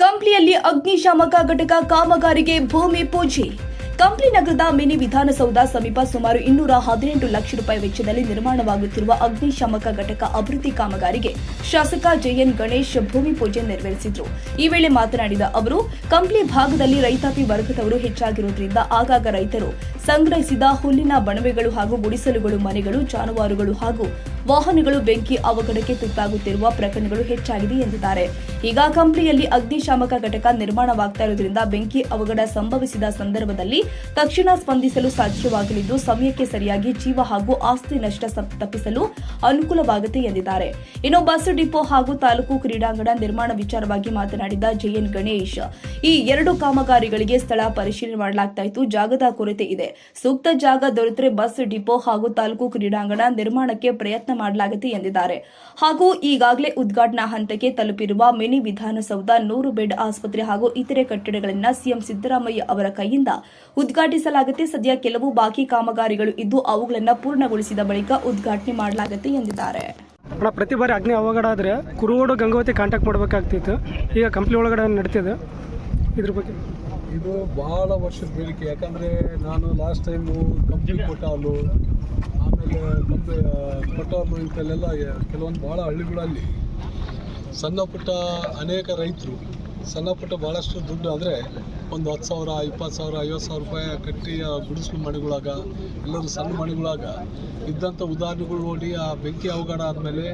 ಕಂಪ್ಲಿಯಲ್ಲಿ ಅಗ್ನಿಶಾಮಕ ಘಟಕ ಕಾಮಗಾರಿಗೆ ಭೂಮಿ ಪೂಜೆ. ಕಂಪ್ಲಿ ನಗರದ ಮಿನಿ ವಿಧಾನಸೌಧ ಸಮೀಪ ಸುಮಾರು 218 ಲಕ್ಷ ರೂಪಾಯಿ ವೆಚ್ಚದಲ್ಲಿ ನಿರ್ಮಾಣವಾಗುತ್ತಿರುವ ಅಗ್ನಿಶಾಮಕ ಘಟಕ ಅಭಿವೃದ್ಧಿ ಕಾಮಗಾರಿಗೆ ಶಾಸಕ ಜೆಎನ್ ಗಣೇಶ್ ಭೂಮಿ ಪೂಜೆ ನೆರವೇರಿಸಿದರು. ಈ ವೇಳೆ ಮಾತನಾಡಿದ ಅವರು, ಕಂಪ್ಲಿ ಭಾಗದಲ್ಲಿ ರೈತಾಪಿ ವರ್ಗದವರು ಹೆಚ್ಚಾಗಿರುವುದರಿಂದ ಆಗಾಗ ರೈತರು ಸಂಗ್ರಹಿಸಿದ ಹುಲ್ಲಿನ ಬಣವೆಗಳು ಹಾಗೂ ಗುಡಿಸಲುಗಳು, ಮನೆಗಳು, ಜಾನುವಾರುಗಳು ಹಾಗೂ ವಾಹನಗಳು ಬೆಂಕಿ ಅವಘಡಕ್ಕೆ ತುತ್ತಾಗುತ್ತಿರುವ ಪ್ರಕರಣಗಳು ಹೆಚ್ಚಾಗಿದೆ ಎಂದಿದ್ದಾರೆ. ಈಗ ಕಂಪ್ಲಿಯಲ್ಲಿ ಅಗ್ನಿಶಾಮಕ ಘಟಕ ನಿರ್ಮಾಣವಾಗ್ತಾ ಇರುವುದರಿಂದ ಬೆಂಕಿ ಅವಘಡ ಸಂಭವಿಸಿದ ಸಂದರ್ಭದಲ್ಲಿ ತಕ್ಷಣ ಸ್ಪಂದಿಸಲು ಸಾಧ್ಯವಾಗಲಿದ್ದು, ಸಮಯಕ್ಕೆ ಸರಿಯಾಗಿ ಜೀವ ಹಾಗೂ ಆಸ್ತಿ ನಷ್ಟ ತಪ್ಪಿಸಲು ಅನುಕೂಲವಾಗುತ್ತೆ ಎಂದಿದ್ದಾರೆ. ಇನ್ನು ಬಸ್ ಡಿಪೋ ಹಾಗೂ ತಾಲೂಕು ಕ್ರೀಡಾಂಗಣ ನಿರ್ಮಾಣ ವಿಚಾರವಾಗಿ ಮಾತನಾಡಿದ ಜೆಎನ್ ಗಣೇಶ್, ಈ ಎರಡು ಕಾಮಗಾರಿಗಳಿಗೆ ಸ್ಥಳ ಪರಿಶೀಲನೆ ಮಾಡಲಾಗ್ತಾ ಇತ್ತು. ಜಾಗದ ಕೊರತೆ ಇದೆ. ಸೂಕ್ತ ಜಾಗ ದೊರೆತರೆ ಬಸ್ ಡಿಪೋ ಹಾಗೂ ತಾಲೂಕು ಕ್ರೀಡಾಂಗಣ ನಿರ್ಮಾಣಕ್ಕೆ ಪ್ರಯತ್ನ ಮಾಡಲಾಗುತ್ತೆ ಎಂದಿದ್ದಾರೆ. ಹಾಗೂ ಈಗಾಗಲೇ ಉದ್ಘಾಟನಾ ಹಂತಕ್ಕೆ ತಲುಪಿರುವ ಮಿನಿ ವಿಧಾನಸೌಧ, 100 ಬೆಡ್ ಆಸ್ಪತ್ರೆ ಹಾಗೂ ಇತರೆ ಕಟ್ಟಡಗಳನ್ನು ಸಿಎಂ ಸಿದ್ದರಾಮಯ್ಯ ಅವರ ಕೈಯಿಂದ ಉದ್ಘಾಟಿಸಲಾಗುತ್ತೆ. ಸದ್ಯ ಕೆಲವು ಬಾಕಿ ಕಾಮಗಾರಿಗಳು ಇದ್ದು ಅವುಗಳನ್ನು ಪೂರ್ಣಗೊಳಿಸಿದ ಬಳಿಕ ಉದ್ಘಾಟನೆ ಮಾಡಲಾಗುತ್ತೆ ಎಂದಿದ್ದಾರೆ. ಪ್ರತಿ ಬಾರಿ ಅಗ್ನಿ ಅವಘಡ ಆದರೆ ಕುರುಗೋಡು ಗಂಗಾವತಿ ಕಾಂಟ್ಯಾಕ್ಟ್ ಮಾಡಬೇಕಾಗ್ತಿತ್ತು. ಈಗ ಕಂಪ್ನಿ ಒಳಗಡೆ ನಡೀತಿದೆ. ಇದ್ರ ಬಗ್ಗೆ ಇದು ಭಾಳ ವರ್ಷದ ಬೇಡಿಕೆ. ಯಾಕಂದರೆ ನಾನು ಲಾಸ್ಟ್ ಟೈಮು ಕಂಪ್ನಿ ಕೊಟ್ಟಾಲು, ಆಮೇಲೆ ಕೊಟ್ಟಾಲು ಇಂಥಲ್ಲೆಲ್ಲ ಕೆಲವೊಂದು ಭಾಳ ಹಳ್ಳಿಗಳಲ್ಲಿ ಸಣ್ಣ ಪುಟ್ಟ ಅನೇಕ ರೈತರು ಸಣ್ಣ ಪುಟ್ಟ ಭಾಳಷ್ಟು ದುಡ್ಡು ಅಂದರೆ ಒಂದು 10,000, 20,000, 50,000 ರೂಪಾಯಿ ಕಟ್ಟಿ ಆ ಗುಡಿಸಲು ಮನೆಗಳಾಗ, ಎಲ್ಲರೂ ಸಣ್ಣ ಮನೆಗಳಾಗ ಇದ್ದಂಥ ಉದಾಹರಣೆಗಳು ನೋಡಿ ಆ ಬೆಂಕಿ ಅವಘಡ ಆದಮೇಲೆ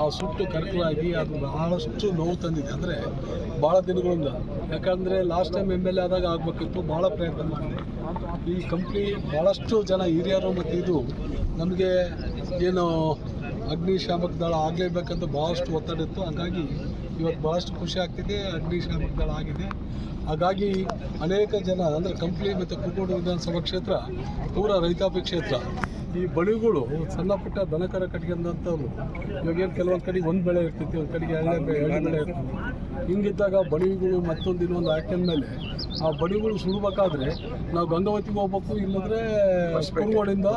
ಆ ಸುಟ್ಟು ಕರಕಲಾಗಿ ಅದು ಭಾಳಷ್ಟು ನೋವು ತಂದಿದೆ. ಅಂದರೆ ಭಾಳ ದಿನಗಳಿಂದ. ಯಾಕಂದರೆ ಲಾಸ್ಟ್ ಟೈಮ್ MLA ಆದಾಗ ಆಗಬೇಕಿತ್ತು, ಭಾಳ ಪ್ರಯತ್ನ ಮಾಡಿದೆ. ಈ ಕಂಪ್ನಿ ಭಾಳಷ್ಟು ಜನ ಹಿರಿಯರು ಮತ್ತು ಇದು ನಮಗೆ ಏನು ಅಗ್ನಿಶಾಮಕ ದಳ ಆಗಲೇಬೇಕಂತ ಭಾಳಷ್ಟು ಒತ್ತಡ ಇತ್ತು. ಹಾಗಾಗಿ ಇವತ್ತು ಭಾಳಷ್ಟು ಖುಷಿ ಆಗ್ತಿದೆ, ಅಗ್ನಿಶಾಮಕ ದಳ ಆಗಿದೆ. ಹಾಗಾಗಿ ಅನೇಕ ಜನ ಅಂದರೆ ಕಂಪ್ಲಿ ಮತ್ತು ಕುರುಗೋಡು ವಿಧಾನಸಭಾ ಕ್ಷೇತ್ರ ಪೂರ ರೈತಾಪಿ ಕ್ಷೇತ್ರ. ಈ ಬಳಿಗಳು ಸಣ್ಣ ಪುಟ್ಟ ದನಕರ ಕಟ್ಕೊಂಡಂಥವ್ರು ಇವಾಗೇನು ಕೆಲವೊಂದು ಕಡೆಗೆ ಒಂದು ಬೆಳೆ ಇರ್ತೈತಿ, ಒಂದು ಕಡೆಗೆ ಎರಡು ಬೆಳೆ ಇರ್ತದೆ. ಹಿಂಗಿದ್ದಾಗ ಬಣಿಗಳು ಮತ್ತೊಂದು ಇನ್ನೊಂದು ಹಾಕ್ಯಂದ್ಮೇಲೆ ಆ ಬಣಿಗಳು ಸುಡಬೇಕಾದ್ರೆ ನಾವು ಗಂಗಾವತಿಗೆ ಹೋಗ್ಬೇಕು, ಇಲ್ಲಂದರೆ ಕುರುಗೋಡಿಂದ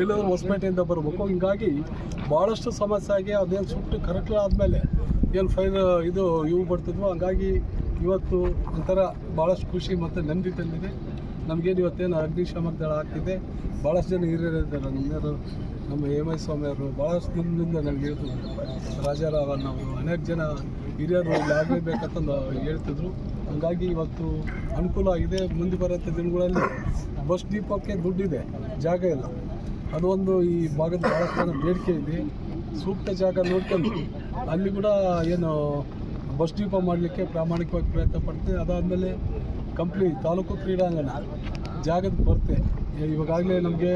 ಇಲ್ಲಂದ್ರೆ ಹೊಸಪೇಟೆಯಿಂದ ಬರಬೇಕು. ಹಿಂಗಾಗಿ ಭಾಳಷ್ಟು ಸಮಸ್ಯೆ ಆಗಿ ಅದೇನು ಸುಟ್ಟು ಕರಕಲ ಆದಮೇಲೆ ಏನು ಇದು ಇವು ಬರ್ತಿದ್ವು. ಹಂಗಾಗಿ ಇವತ್ತು ಒಂಥರ ಭಾಳಷ್ಟು ಖುಷಿ ಮತ್ತು ನೆಮ್ಮದಿ ತಂದಿದೆ. ನಮಗೇನು ಇವತ್ತೇನು ಅಗ್ನಿಶಾಮಕ ದಳ ಆಗ್ತಿದೆ. ಭಾಳಷ್ಟು ಜನ ಹಿರಿಯರು ಇದ್ದಾರೆ. ನಮ್ಮ MI ಸ್ವಾಮಿಯವರು ಭಾಳಷ್ಟು ದಿನದಿಂದ ನನಗೆ ಹೇಳ್ತಿದ್ರು, ರಾಜಾರಾವಣ್ಣ ಅವರು, ಅನೇಕ ಜನ ಹಿರಿಯರು ಇಲ್ಲಿ ಆಗಲೇಬೇಕಂತಂದು ಹೇಳ್ತಿದ್ರು. ಹಾಗಾಗಿ ಇವತ್ತು ಅನುಕೂಲ ಆಗಿದೆ. ಮುಂದೆ ಬರೋಂಥ ದಿನಗಳಲ್ಲಿ ಬಸ್ ಡಿಪೋಕ್ಕೆ ದುಡ್ಡಿದೆ, ಜಾಗ ಇಲ್ಲ. ಅದು ಒಂದು ಈ ಭಾಗದ ಭಾಳಷ್ಟು ಜನ ಬೇಡಿಕೆ ಇದೆ. ಸೂಕ್ತ ಜಾಗ ನೋಡ್ಕೊಂಡು ಅಲ್ಲಿ ಕೂಡ ಏನು ಬಸ್ ಡಿಪೋ ಮಾಡಲಿಕ್ಕೆ ಪ್ರಾಮಾಣಿಕವಾಗಿ ಪ್ರಯತ್ನ ಪಡ್ತೀವಿ. ಅದಾದಮೇಲೆ ಕಂಪ್ಲಿ ತಾಲೂಕು ಕ್ರೀಡಾಂಗಣ ಜಾಗದ ಕೊರತೆ. ಇವಾಗಲೇ ನಮಗೆ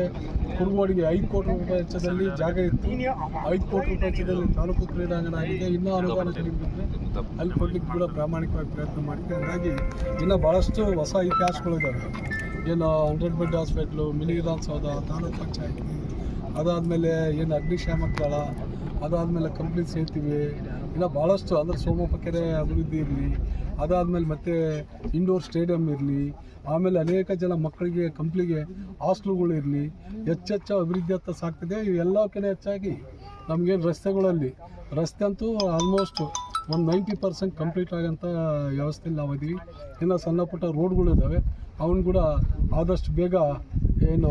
ಕುರುಗೋಡಿಗೆ 5 ಕೋಟಿ ರೂಪಾಯಿ ವೆಚ್ಚದಲ್ಲಿ ಜಾಗ ಇತ್ತು. 5 ಕೋಟಿ ರೂಪಾಯಿ ವೆಚ್ಚದಲ್ಲಿ ತಾಲೂಕು ಕ್ರೀಡಾಂಗಣ ಆಗಿದೆ. ಇನ್ನೂ ಅನುದಾನ ಕಡಿಮೆ ಬಿಟ್ಟರೆ ಅಲ್ಲಿ ಕೊಡಲಿಕ್ಕೆ ಕೂಡ ಪ್ರಾಮಾಣಿಕವಾಗಿ ಪ್ರಯತ್ನ ಮಾಡ್ತೀವಿ. ಹಾಗಾಗಿ ಇನ್ನೂ ಭಾಳಷ್ಟು ಹೊಸ ಇತಿಹಾಸಗಳಿದ್ದಾವೆ. ಏನು 100 bed hospital, mini Vidhana Soudha, taluk ಪಂಚಾಯತಿ, ಅದಾದಮೇಲೆ ಏನು ಅಗ್ನಿಶಾಮಕ ದಳ, ಅದಾದಮೇಲೆ ಕಂಪ್ನಿ ಸೇತುವೆ, ಇನ್ನು ಭಾಳಷ್ಟು ಅಂದರೆ ಸೋಮಪ್ಪ ಕೆರೆ ಅಭಿವೃದ್ಧಿ ಇರಲಿ, ಅದಾದಮೇಲೆ ಮತ್ತೆ ಇಂಡೋರ್ ಸ್ಟೇಡಿಯಂ ಇರಲಿ, ಆಮೇಲೆ ಅನೇಕ ಜನ ಮಕ್ಕಳಿಗೆ ಕಂಪ್ನಿಗೆ ಹಾಸ್ಟೆಲ್ಗಳು ಇರಲಿ, ಹೆಚ್ಚೆಚ್ಚು ಅಭಿವೃದ್ಧಿ ಹತ್ತ ಸಾಗ್ತಿದೆ. ಇವೆಲ್ಲಕ್ಕಿಂತ ಹೆಚ್ಚಾಗಿ ನಮಗೇನು ರಸ್ತೆಗಳಲ್ಲಿ ರಸ್ತೆ ಅಂತೂ ಆಲ್ಮೋಸ್ಟ್ ಒಂದು 90% ಕಂಪ್ಲೀಟ್ ಆಗೋಂಥ ವ್ಯವಸ್ಥೆಯಲ್ಲಿ ನಾವು ಇದ್ದೀವಿ. ಇನ್ನು ಸಣ್ಣ ಪುಟ್ಟ ರೋಡ್ಗಳಿದ್ದಾವೆ, ಅವನು ಕೂಡ ಆದಷ್ಟು ಬೇಗ ಏನು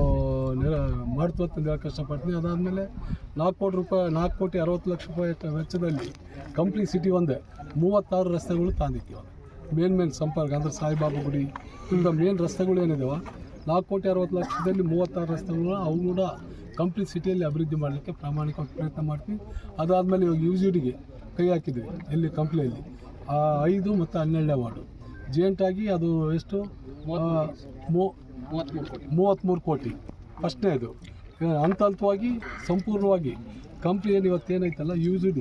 ಮಾಡ್ತು ಅಂತ ಹೇಳಕ್ಕೆ ಕಷ್ಟಪಡ್ತೀನಿ. ಅದಾದಮೇಲೆ 4 ಕೋಟಿ 60 ಲಕ್ಷ ರೂಪಾಯಿ ವೆಚ್ಚದಲ್ಲಿ ಕಂಪ್ಲಿ ಸಿಟಿ ಒಂದೇ 36 ರಸ್ತೆಗಳು ತಂದಿದ್ದೀವಿ. ಮೇನ್ ಸಂಪರ್ಕ ಅಂದರೆ ಸಾಯಿಬಾಬಾ ಗುಡಿ ಇಂಥ ಮೇನ್ ರಸ್ತೆಗಳು ಏನಿದಾವೆ 4 ಕೋಟಿ 60 ಲಕ್ಷದಲ್ಲಿ 36 ರಸ್ತೆಗಳು ಅವು ಕೂಡ ಕಂಪ್ಲೀಟ್ ಸಿಟಿಯಲ್ಲಿ ಅಭಿವೃದ್ಧಿ ಮಾಡಲಿಕ್ಕೆ ಪ್ರಾಮಾಣಿಕವಾಗಿ ಪ್ರಯತ್ನ ಮಾಡ್ತೀವಿ. ಅದಾದಮೇಲೆ ಇವಾಗ UGDಗೆ ಕೈ ಹಾಕಿದ್ವಿ ಎಲ್ಲಿ ಕಂಪ್ನಿಯಲ್ಲಿ 5 ಮತ್ತು 12ನೇ ವಾರ್ಡು ಜಾಯಿಂಟಾಗಿ ಅದು ಎಷ್ಟು 33 ಕೋಟಿ ಫಸ್ಟ್ನೇದು. ಹಂತವಾಗಿ ಸಂಪೂರ್ಣವಾಗಿ ಕಂಪ್ನಿ ಏನು ಇವತ್ತೇನೈತಲ್ಲ UGD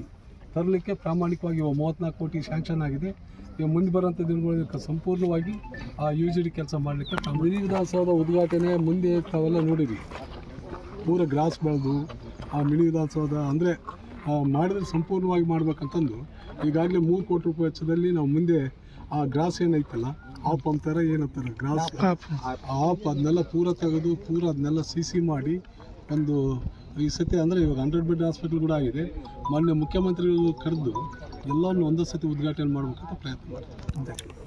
ತರಲಿಕ್ಕೆ ಪ್ರಾಮಾಣಿಕವಾಗಿ 34 ಕೋಟಿ ಸ್ಯಾಂಕ್ಷನ್ ಆಗಿದೆ. ಈಗ ಮುಂದೆ ಬರೋಂಥ ದಿನಗಳಲ್ಲಿ ಸಂಪೂರ್ಣವಾಗಿ ಆ UGD ಕೆಲಸ ಮಾಡಲಿಕ್ಕೆ ಮಿನಿ ವಿಧಾನಸೌಧ ಉದ್ಘಾಟನೆ ಮುಂದೆ ತಾವೆಲ್ಲ ನೋಡಿದ್ವಿ. ಪೂರ ಗ್ರಾಸ್ ಬೆಳೆದು ಆ ಮಿನಿ ವಿಧಾನಸೌಧ ಅಂದರೆ ಮಾಡಿದ್ರೆ ಸಂಪೂರ್ಣವಾಗಿ ಮಾಡ್ಬೇಕಂತಂದು ಈಗಾಗಲೇ 3 ಕೋಟಿ ರೂಪಾಯಿ ವೆಚ್ಚದಲ್ಲಿ ನಾವು ಮುಂದೆ ಆ ಗ್ರಾಸ್ ಏನೈತಲ್ಲ ಆಪ್ ಅಂತಾರೆ, ಏನಂತಾರೆ ಗ್ರಾಸ್ ಆಪ್, ಅದನ್ನೆಲ್ಲ ಪೂರ ತೆಗೆದು ಪೂರ ಅದನ್ನೆಲ್ಲ CC ಮಾಡಿ ಒಂದು ಈ ಸತಿ ಅಂದರೆ ಇವಾಗ 100 ಬೆಡ್ ಹಾಸ್ಪಿಟಲ್ ಕೂಡ ಆಗಿದೆ. ಮೊನ್ನೆ ಮುಖ್ಯಮಂತ್ರಿಗಳು ಕರೆದು ಎಲ್ಲವನ್ನು ಒಂದೇ ಸತಿ ಉದ್ಘಾಟನೆ ಮಾಡಬೇಕಂತ ಪ್ರಯತ್ನ ಮಾಡ್ತೀವಿ.